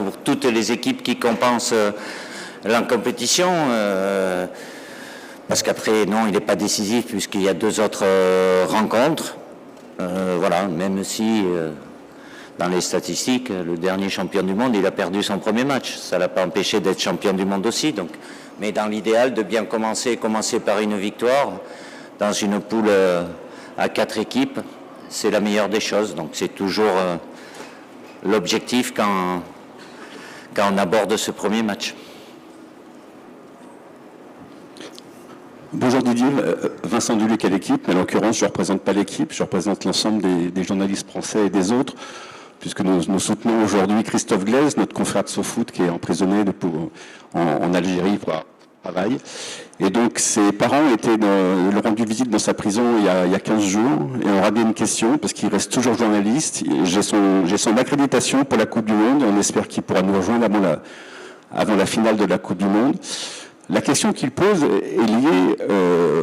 pour toutes les équipes qui compensent la compétition. Parce qu'après, non, il n'est pas décisif puisqu'il y a 2 autres rencontres. Voilà, même si dans les statistiques, le dernier champion du monde, il a perdu son premier match. Ça ne l'a pas empêché d'être champion du monde aussi. Donc. Mais dans l'idéal, de bien commencer par une victoire dans une poule à 4 équipes, c'est la meilleure des choses. Donc c'est toujours l'objectif quand on aborde ce premier match. Bonjour Didier, Vincent Duluc à l'équipe, mais en l'occurrence je ne représente pas l'équipe, je représente l'ensemble des journalistes français et des autres, puisque nous soutenons aujourd'hui Christophe Glaise, notre confrère de SoFoot qui est emprisonné en Algérie pour travail. Et donc ses parents lui ont rendu visite dans sa prison il y a 15 jours et ont ramené une question, parce qu'il reste toujours journaliste. J'ai son accréditation pour la Coupe du Monde et on espère qu'il pourra nous rejoindre avant la finale de la Coupe du Monde. La question qu'il pose est liée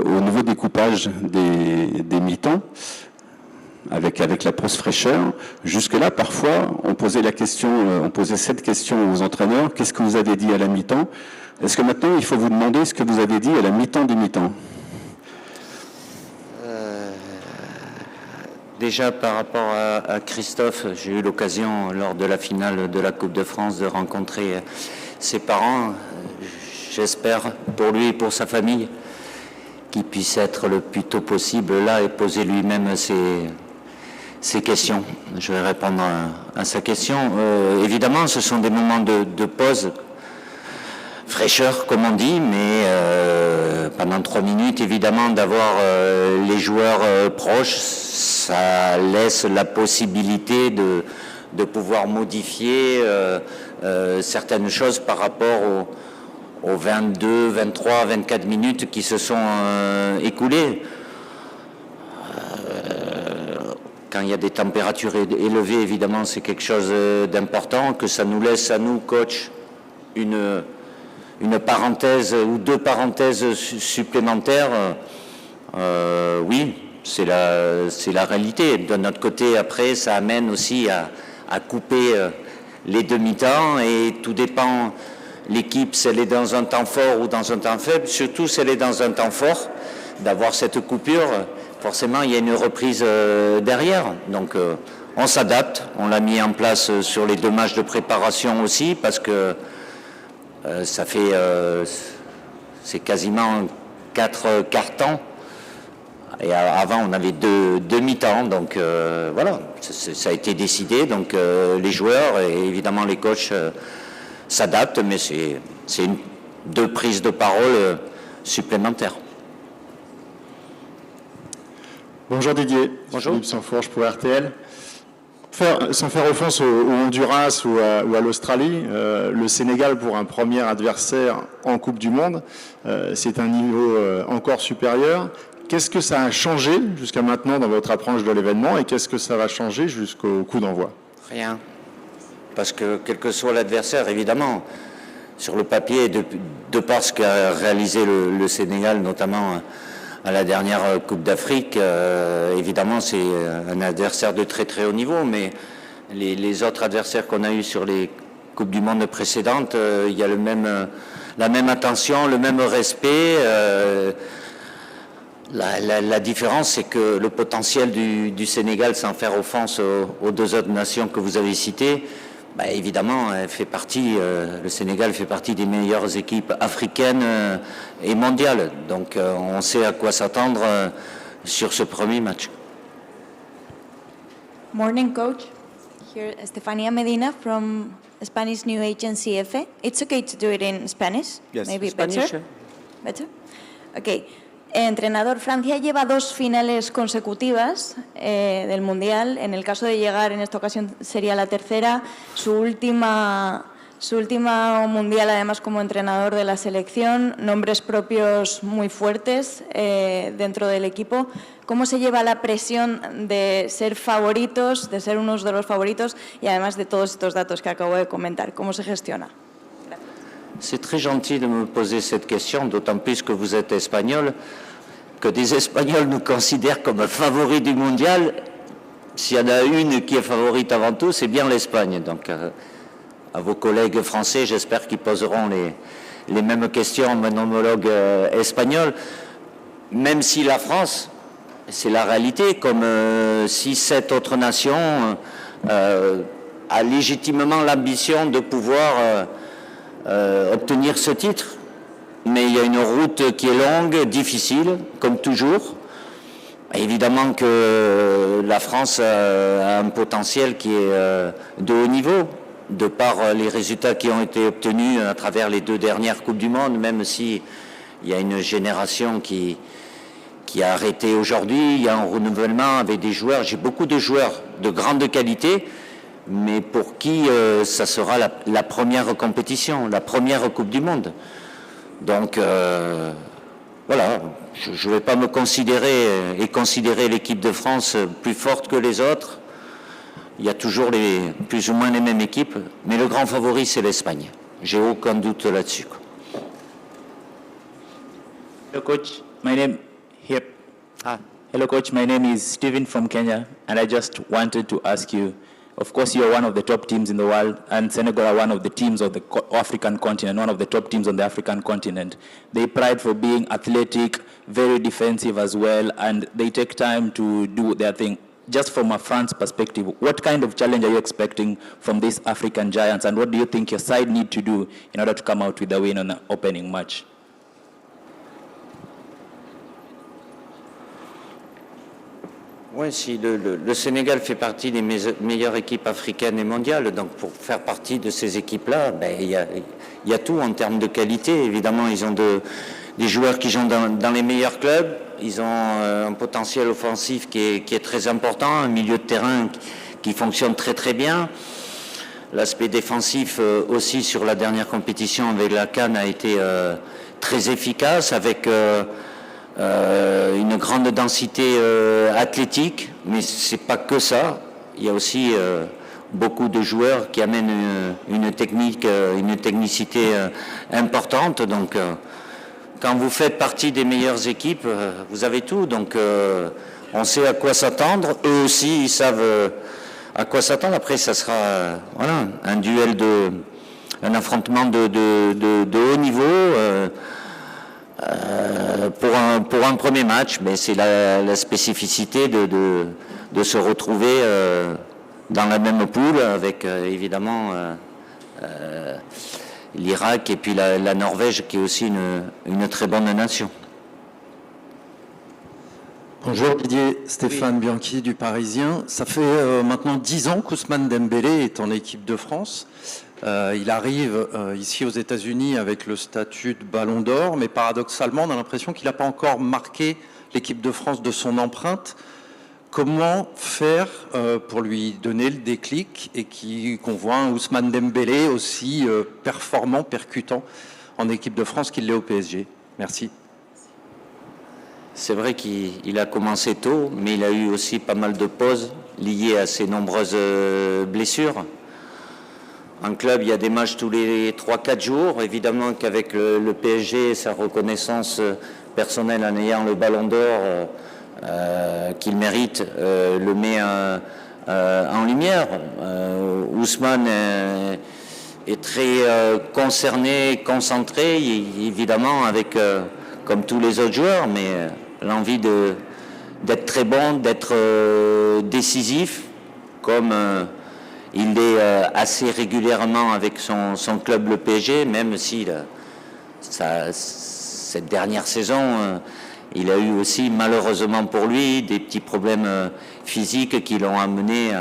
au nouveau découpage des mi-temps avec la pause fraîcheur. Jusque-là, parfois, on posait cette question aux entraîneurs. Qu'est-ce que vous avez dit à la mi-temps? Est-ce que maintenant, il faut vous demander ce que vous avez dit à la mi-temps des mi-temps? Déjà, par rapport à Christophe, j'ai eu l'occasion, lors de la finale de la Coupe de France, de rencontrer ses parents. J'espère pour lui et pour sa famille qu'il puisse être le plus tôt possible là et poser lui-même ses questions. Je vais répondre à sa question. Évidemment, ce sont des moments de pause, fraîcheur comme on dit, mais pendant 3 minutes, évidemment, d'avoir les joueurs proches, ça laisse la possibilité de pouvoir modifier certaines choses par rapport aux 22, 23, 24 minutes qui se sont écoulées. Quand il y a des températures élevées, évidemment, c'est quelque chose d'important, que ça nous laisse à nous, coach, une parenthèse ou 2 parenthèses supplémentaires. Oui, c'est la réalité. De notre côté, après, ça amène aussi à couper les demi-temps et tout dépend. L'équipe, si elle est dans un temps fort ou dans un temps faible, surtout si elle est dans un temps fort, d'avoir cette coupure, forcément il y a une reprise derrière. Donc on s'adapte, on l'a mis en place sur les 2 matchs de préparation aussi, parce que ça fait, c'est quasiment 4 quarts-temps. Et avant on avait 2 demi-temps, donc voilà, ça a été décidé. Donc les joueurs et évidemment les coachs s'adaptent, mais c'est 2 prises de parole supplémentaires. Bonjour Didier. Bonjour. Philippe Sansfourche pour RTL. Sans faire offense au Honduras ou à l'Australie, le Sénégal pour un premier adversaire en Coupe du Monde, c'est un niveau encore supérieur. Qu'est-ce que ça a changé jusqu'à maintenant dans votre approche de l'événement et qu'est-ce que ça va changer jusqu'au coup d'envoi? Rien. Parce que quel que soit l'adversaire, évidemment, sur le papier, de par ce qu'a réalisé le Sénégal, notamment à la dernière Coupe d'Afrique, évidemment c'est un adversaire de très très haut niveau, mais les autres adversaires qu'on a eus sur les Coupes du Monde précédentes, il y a la même attention, le même respect. La différence, c'est que le potentiel du Sénégal, sans faire offense aux 2 autres nations que vous avez citées, évidemment, le Sénégal fait partie des meilleures équipes africaines et mondiales. Donc on sait à quoi s'attendre sur ce premier match. Morning, coach. Here, Estefania Medina from Spanish news agency EFE. It's okay to do it in Spanish? Yes, Maybe Spanish. better? Better? Okay. Entrenador, Francia lleva 2 finales consecutivas del Mundial. En el caso de llegar, en esta ocasión sería la tercera. Su última Mundial, además, como entrenador de la selección. Nombres propios muy fuertes dentro del equipo. ¿Cómo se lleva la presión de ser favoritos, de ser unos de los favoritos y además de todos estos datos que acabo de comentar? ¿Cómo se gestiona? C'est très gentil de me poser cette question, d'autant plus que vous êtes espagnol, que des Espagnols nous considèrent comme favoris du mondial. S'il y en a une qui est favorite avant tout, c'est bien l'Espagne. Donc à vos collègues français. J'espère qu'ils poseront les mêmes questions à mon homologue espagnol. Même si la France, c'est la réalité, comme 6-7 autres nations, a légitimement l'ambition de pouvoir obtenir ce titre. Mais il y a une route qui est longue, difficile, comme toujours. Évidemment que la France a un potentiel qui est de haut niveau, de par les résultats qui ont été obtenus à travers les 2 dernières Coupes du Monde, même si il y a une génération qui a arrêté aujourd'hui, il y a un renouvellement avec des joueurs. J'ai beaucoup de joueurs de grande qualité, mais pour qui ça sera la première compétition, la première Coupe du Monde. Donc voilà, je ne vais pas me considérer et considérer l'équipe de France plus forte que les autres. Il y a toujours plus ou moins les mêmes équipes, mais le grand favori c'est l'Espagne. J'ai aucun doute là-dessus. Hello coach, my name Hello coach, my name is Stephen from Kenya, and I just wanted to ask you, of course you're one of the top teams in the world, and Senegal are one of the teams of the African continent, one of the top teams on the African continent. They pride for being athletic, very defensive as well, and they take time to do their thing. Just from a France perspective, what kind of challenge are you expecting from these African giants, and what do you think your side need to do in order to come out with a win on the opening match? Oui, si le Sénégal fait partie des meilleures équipes africaines et mondiales, donc pour faire partie de ces équipes-là, il y a tout en termes de qualité. Évidemment, ils ont des joueurs qui jouent dans les meilleurs clubs, ils ont un potentiel offensif qui est très important, un milieu de terrain qui fonctionne très très bien. L'aspect défensif aussi sur la dernière compétition avec la CAN a été très efficace, avec une grande densité athlétique, mais c'est pas que ça. Il y a aussi beaucoup de joueurs qui amènent une technicité importante. Donc, quand vous faites partie des meilleures équipes, vous avez tout. Donc, on sait à quoi s'attendre. Eux aussi, ils savent à quoi s'attendre. Après, ça sera un duel un affrontement de haut niveau. Pour un premier match, mais c'est la spécificité de se retrouver dans la même poule avec évidemment l'Irak et puis la Norvège qui est aussi une très bonne nation. Bonjour Didier, Stéphane Bianchi du Parisien. Ça fait maintenant 10 ans qu'Ousmane Dembélé est en équipe de France. Il arrive ici aux États-Unis avec le statut de Ballon d'Or, mais paradoxalement, on a l'impression qu'il n'a pas encore marqué l'équipe de France de son empreinte. Comment faire pour lui donner le déclic et qu'on voit un Ousmane Dembélé aussi performant, percutant en équipe de France qu'il l'est au PSG? Merci. C'est vrai qu'il a commencé tôt, mais il a eu aussi pas mal de pauses liées à ses nombreuses blessures. En club, il y a des matchs tous les 3-4 jours. Évidemment qu'avec le PSG, sa reconnaissance personnelle en ayant le Ballon d'Or qu'il mérite, le met en lumière. Ousmane est très concerné, concentré, évidemment, avec, comme tous les autres joueurs, mais l'envie d'être très bon, d'être décisif, comme... il est assez régulièrement avec son club, le PSG, même si cette dernière saison, il a eu aussi, malheureusement pour lui, des petits problèmes physiques qui l'ont amené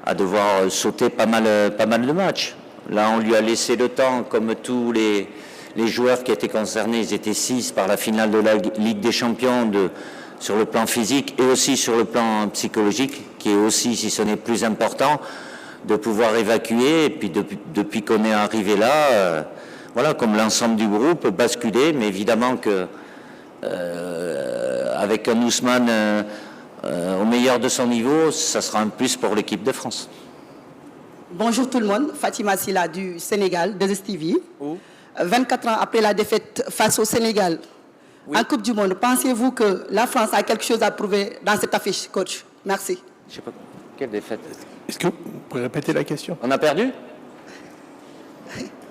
à devoir sauter pas mal de matchs. Là, on lui a laissé le temps, comme tous les joueurs qui étaient concernés, ils étaient 6 par la finale de la Ligue des Champions, sur le plan physique et aussi sur le plan psychologique, qui est aussi, si ce n'est plus important, de pouvoir évacuer, et puis depuis qu'on est arrivé là, voilà, comme l'ensemble du groupe, basculer, mais évidemment que avec un Ousmane au meilleur de son niveau, ça sera un plus pour l'équipe de France. Bonjour tout le monde, Fatima Silla du Sénégal, de STV. 24 ans après la défaite face au Sénégal, en Coupe du Monde, pensez-vous que la France a quelque chose à prouver dans cette affiche, coach? Merci. Je sais pas, quelle défaite? Est-ce que vous pouvez répéter la question? On a perdu?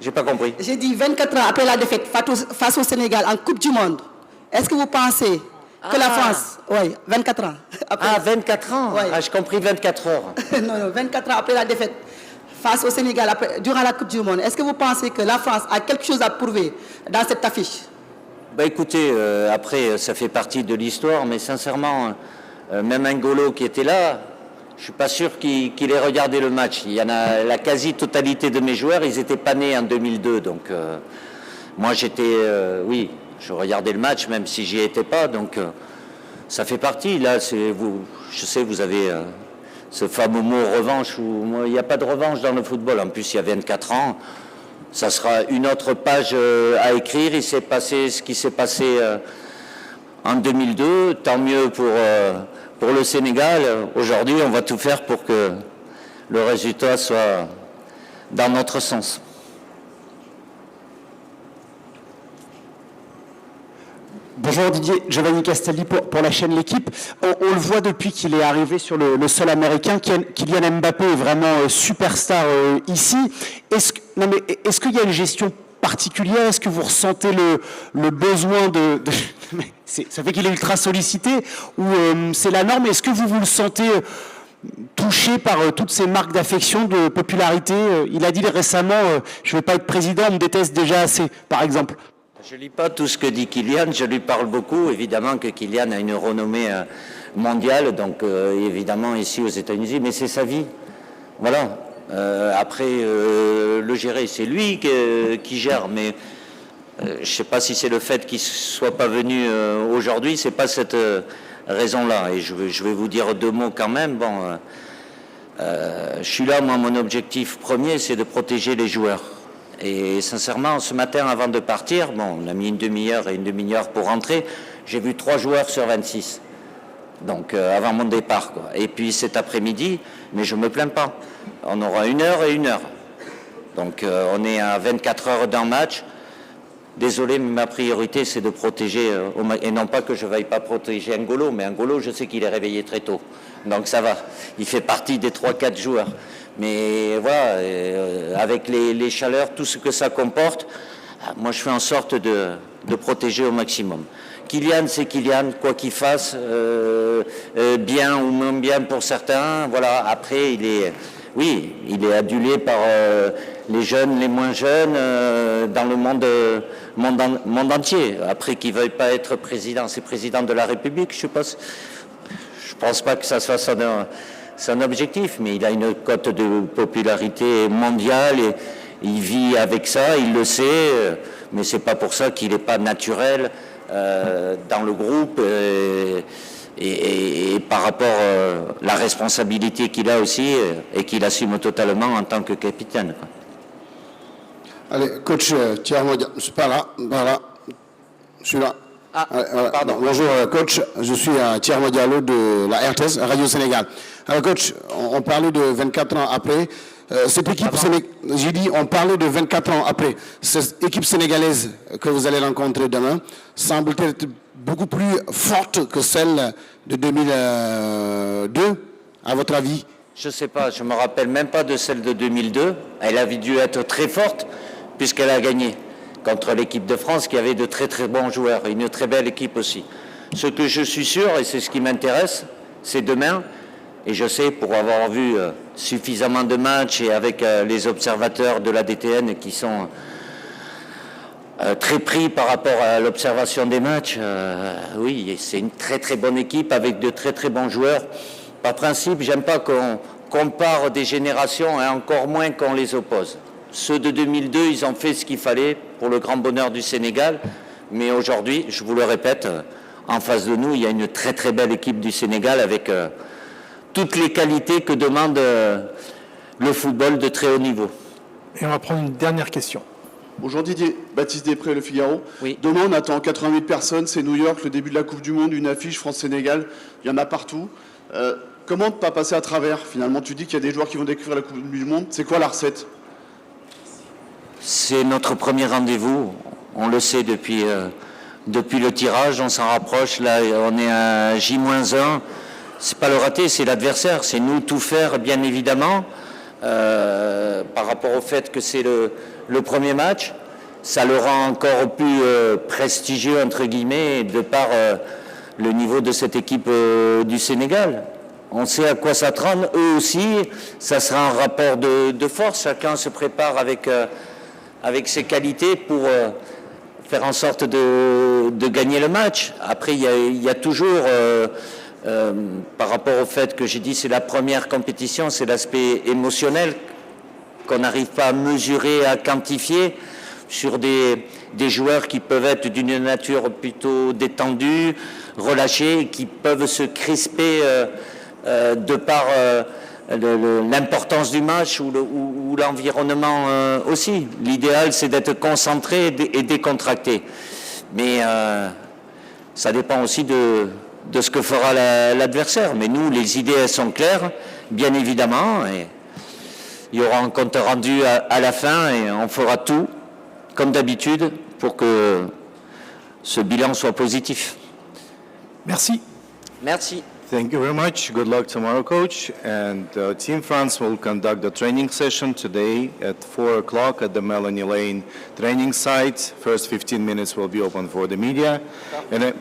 J'ai pas compris. J'ai dit 24 ans après la défaite face au Sénégal en Coupe du Monde. Est-ce que vous pensez que la France... Oui, 24 ans. Après, 24 ans Oui. j'ai compris 24 heures. non, 24 ans après la défaite face au Sénégal durant la Coupe du Monde. Est-ce que vous pensez que la France a quelque chose à prouver dans cette affiche? Écoutez, après, ça fait partie de l'histoire, mais sincèrement, même N'Golo qui était là, je ne suis pas sûr qu'il ait regardé le match. Il y en a la quasi-totalité de mes joueurs, ils n'étaient pas nés en 2002. Donc, moi, oui, je regardais le match, même si j'y étais pas. Donc, ça fait partie. Là, je sais, vous avez ce fameux mot revanche. Il n'y a pas de revanche dans le football. En plus, il y a 24 ans. Ça sera une autre page à écrire. Il s'est passé ce qui s'est passé en 2002. Tant mieux pour le Sénégal. Aujourd'hui, on va tout faire pour que le résultat soit dans notre sens. Bonjour Didier, Giovanni Castelli pour la chaîne L'Équipe. On le voit depuis qu'il est arrivé sur le sol américain, Kylian Mbappé est vraiment superstar ici. Est-ce qu'il y a une gestion particulière? Est-ce que vous ressentez le besoin ça fait qu'il est ultra sollicité ou c'est la norme? Est-ce que vous le sentez touché par toutes ces marques d'affection, de popularité? Il a dit récemment, je ne vais pas être président, on me déteste déjà assez, par exemple. Je ne lis pas tout ce que dit Kylian, je lui parle beaucoup. Évidemment que Kylian a une renommée mondiale, donc évidemment ici aux États-Unis, mais c'est sa vie. Voilà. Après, le gérer, c'est lui qui gère, mais je ne sais pas si c'est le fait qu'il ne soit pas venu aujourd'hui, c'est pas cette raison-là. Et je vais vous dire deux mots quand même. Bon, je suis là, moi, mon objectif premier, c'est de protéger les joueurs. Et sincèrement, ce matin, avant de partir, bon, on a mis une demi-heure et une demi-heure pour rentrer, j'ai vu 3 joueurs sur 26. Donc, avant mon départ, quoi. Et puis cet après-midi, mais je ne me plains pas. On aura 1 heure et 1 heure. Donc, on est à 24 heures d'un match. Désolé, mais ma priorité, c'est de protéger, et non pas que je ne veuille pas protéger N'Golo, mais N'Golo, je sais qu'il est réveillé très tôt. Donc, ça va. Il fait partie des 3-4 joueurs. Mais voilà, avec les chaleurs, tout ce que ça comporte, moi je fais en sorte de protéger au maximum. Kylian, c'est Kylian, quoi qu'il fasse, bien ou moins bien pour certains. Voilà, après, il est adulé par les jeunes, les moins jeunes, dans le monde entier. Après, qu'il ne veuille pas être président, c'est président de la République, je pense pas que ça soit son objectif, mais il a une cote de popularité mondiale et il vit avec ça, il le sait, mais c'est pas pour ça qu'il n'est pas naturel dans le groupe et par rapport à la responsabilité qu'il a aussi et qu'il assume totalement en tant que capitaine. Allez, coach Thierry, je suis pas là, je suis là. Pardon. Bonjour coach, je suis Thierry Diallo de la RTS, Radio Sénégal. Alors coach, on parlait de 24 ans après. Cette équipe j'ai dit, on parlait de 24 ans après. Cette équipe sénégalaise que vous allez rencontrer demain semble être beaucoup plus forte que celle de 2002, à votre avis? Je ne sais pas, je ne me rappelle même pas de celle de 2002. Elle a dû être très forte puisqu'elle a gagné contre l'équipe de France qui avait de très très bons joueurs, et une très belle équipe aussi. Ce que je suis sûr, et c'est ce qui m'intéresse, c'est demain, et je sais pour avoir vu suffisamment de matchs et avec les observateurs de la DTN qui sont très pris par rapport à l'observation des matchs, oui, c'est une très très bonne équipe avec de très très bons joueurs. Par principe, j'aime pas qu'on compare des générations et encore moins qu'on les oppose. Ceux de 2002, ils ont fait ce qu'il fallait pour le grand bonheur du Sénégal. Mais aujourd'hui, je vous le répète, en face de nous, il y a une très très belle équipe du Sénégal avec toutes les qualités que demande le football de très haut niveau. Et on va prendre une dernière question. Bonjour Didier, Baptiste Després, Le Figaro. Oui. Demain, on attend 80 000 personnes, c'est New York, le début de la Coupe du Monde, une affiche France-Sénégal, il y en a partout. Comment ne pas passer à travers? Finalement, tu dis qu'il y a des joueurs qui vont découvrir la Coupe du Monde. C'est quoi la recette? C'est notre premier rendez-vous. On le sait depuis le tirage, on s'en rapproche. Là, on est à J-1. C'est pas le raté, c'est l'adversaire. C'est nous tout faire, bien évidemment. par rapport au fait que c'est le premier match. Ça le rend encore plus prestigieux, entre guillemets, de par le niveau de cette équipe du Sénégal. On sait à quoi s'attendre. Eux aussi, ça sera un rapport de force. Chacun se prépare avec ses qualités pour faire en sorte de gagner le match. Après, il y a toujours, par rapport au fait que j'ai dit c'est la première compétition, c'est l'aspect émotionnel qu'on n'arrive pas à mesurer, à quantifier sur des joueurs qui peuvent être d'une nature plutôt détendue, relâchés, qui peuvent se crisper de par l'importance du match ou l'environnement aussi. L'idéal, c'est d'être concentré et décontracté. Mais ça dépend aussi de ce que fera l'adversaire. Mais nous, les idées, elles sont claires, bien évidemment. Et il y aura un compte rendu à la fin et on fera tout, comme d'habitude, pour que ce bilan soit positif. Merci. Merci. Thank you very much. Good luck tomorrow, Coach. And Team France will conduct the training session today at 4 o'clock at the Melanie Lane training site. First 15 minutes will be open for the media. And